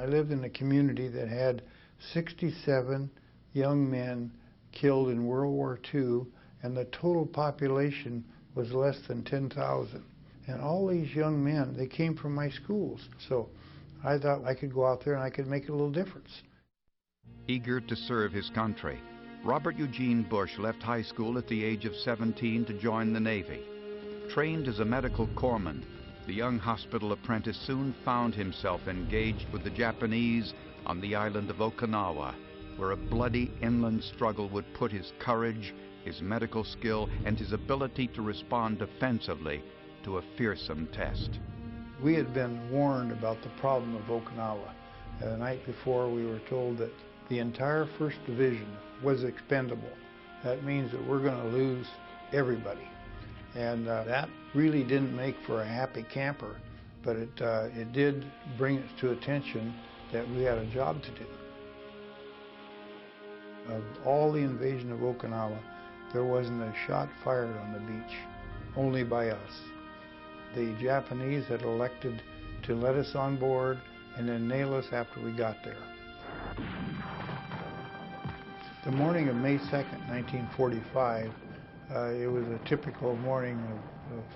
I lived in a community that had 67 young men killed in World War II, and the total population was less than 10,000. And all these young men, they came from my schools. So I thought I could go out there and I could make a little difference. Eager to serve his country, Robert Eugene Bush left high school at the age of 17 to join the Navy. Trained as a medical corpsman, the young hospital apprentice soon found himself engaged with the Japanese on the island of Okinawa, where a bloody inland struggle would put his courage, his medical skill, and his ability to respond defensively to a fearsome test. We had been warned about the problem of Okinawa. The night before, we were told that the entire 1st Division was expendable. That means that we're going to lose everybody. And that really didn't make for a happy camper, but it did bring us to attention that we had a job to do. Of all the invasion of Okinawa, there wasn't a shot fired on the beach, only by us. The Japanese had elected to let us on board and then nail us after we got there. The morning of May 2nd, 1945, it was a typical morning of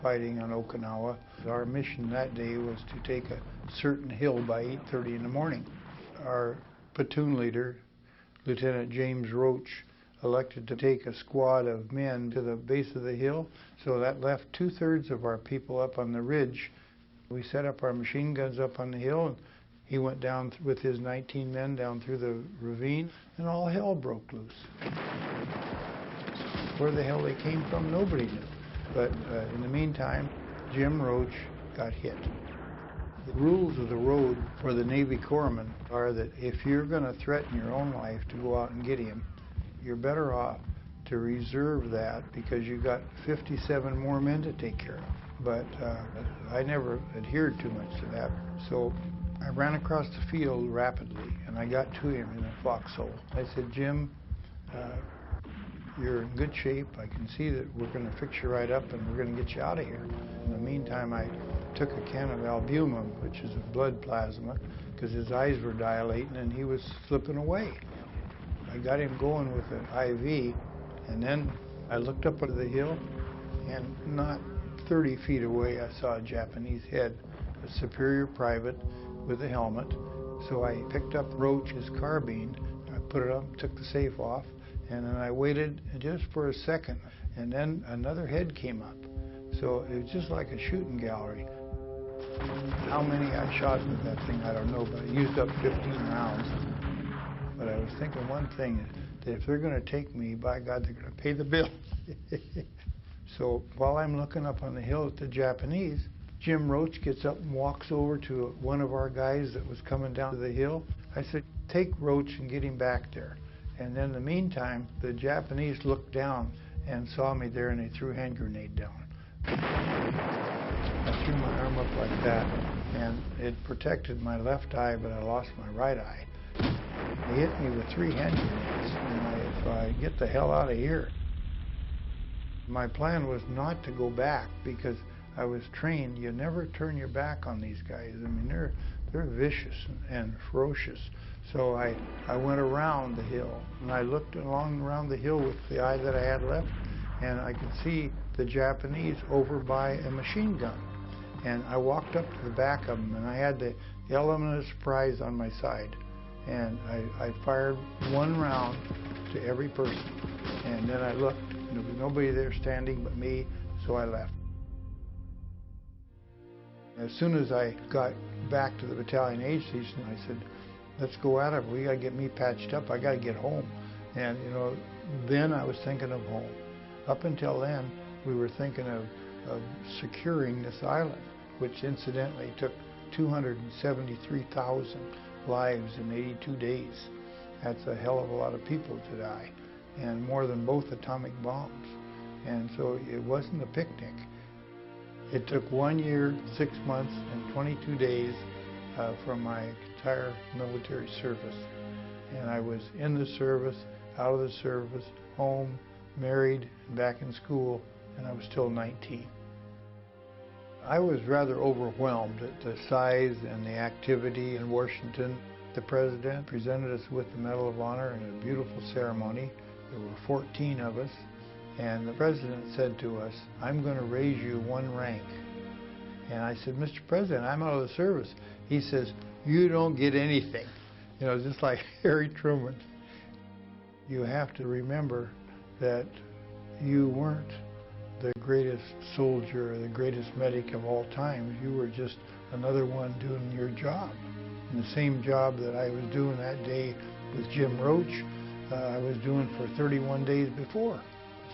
fighting on Okinawa. Our mission that day was to take a certain hill by 8:30 in the morning. Our platoon leader, Lieutenant James Roach, elected to take a squad of men to the base of the hill, so that left 2/3 of our people up on the ridge. We set up our machine guns up on the hill, and he went down with his 19 men down through the ravine, and all hell broke loose. Where the hell they came from, nobody knew. But in the meantime, Jim Roach got hit. The rules of the road for the Navy corpsman are that if you're going to threaten your own life to go out and get him, you're better off to reserve that because you've got 57 more men to take care of. But I never adhered too much to that. So I ran across the field rapidly, and I got to him in a foxhole. I said, Jim, you're in good shape. I can see that we're going to fix you right up and we're going to get you out of here. In the meantime, I took a can of albumin, which is a blood plasma, because his eyes were dilating and he was slipping away. I got him going with an IV, and then I looked up onto the hill, and not 30 feet away I saw a Japanese head, a superior private with a helmet. So I picked up Roach's carbine, I put it up, took the safe off, and then I waited just for a second, and then another head came up. So it was just like a shooting gallery. How many I shot with that thing, I don't know, but I used up 15 rounds. But I was thinking one thing, that if they're going to take me, by God, they're going to pay the bill. So while I'm looking up on the hill at the Japanese, Jim Roach gets up and walks over to one of our guys that was coming down the hill. I said, take Roach and get him back there. And then in the meantime, the Japanese looked down and saw me there, and they threw a hand grenade down. I threw my arm up like that, and it protected my left eye, but I lost my right eye. They hit me with 3 hand grenades, and if I get the hell out of here. My plan was not to go back because I was trained. You never turn your back on these guys. I mean, they're vicious and ferocious. So I went around the hill, and I looked along around the hill with the eye that I had left, and I could see the Japanese over by a machine gun. And I walked up to the back of them, and I had the element of surprise on my side. And I fired 1 round to every person. And then I looked, and there was nobody there standing but me, so I left. As soon as I got back to the battalion aid station, I said, let's go at it. We got to get me patched up. I got to get home. And, you know, then I was thinking of home. Up until then, we were thinking of securing this island, which incidentally took 273,000 lives in 82 days. That's a hell of a lot of people to die, and more than both atomic bombs. And so it wasn't a picnic. It took 1 year, 6 months, and 22 days from my entire military service. And I was in the service, out of the service, home, married, back in school, and I was still 19. I was rather overwhelmed at the size and the activity in Washington. the President presented us with the Medal of Honor in a beautiful ceremony. There were 14 of us, and the President said to us, "I'm going to raise you one rank." And I said, "Mr. President, I'm out of the service." He says, "You don't get anything." You know, just like Harry Truman. You have to remember that you weren't the greatest soldier or the greatest medic of all time. You were just another one doing your job. And the same job that I was doing that day with Jim Roach, I was doing for 31 days before.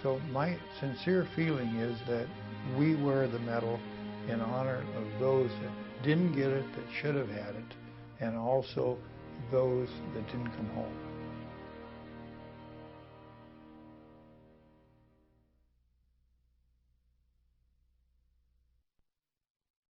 So my sincere feeling is that we wear the medal in honor of those that didn't get it, that should have had it, and also those that didn't come home.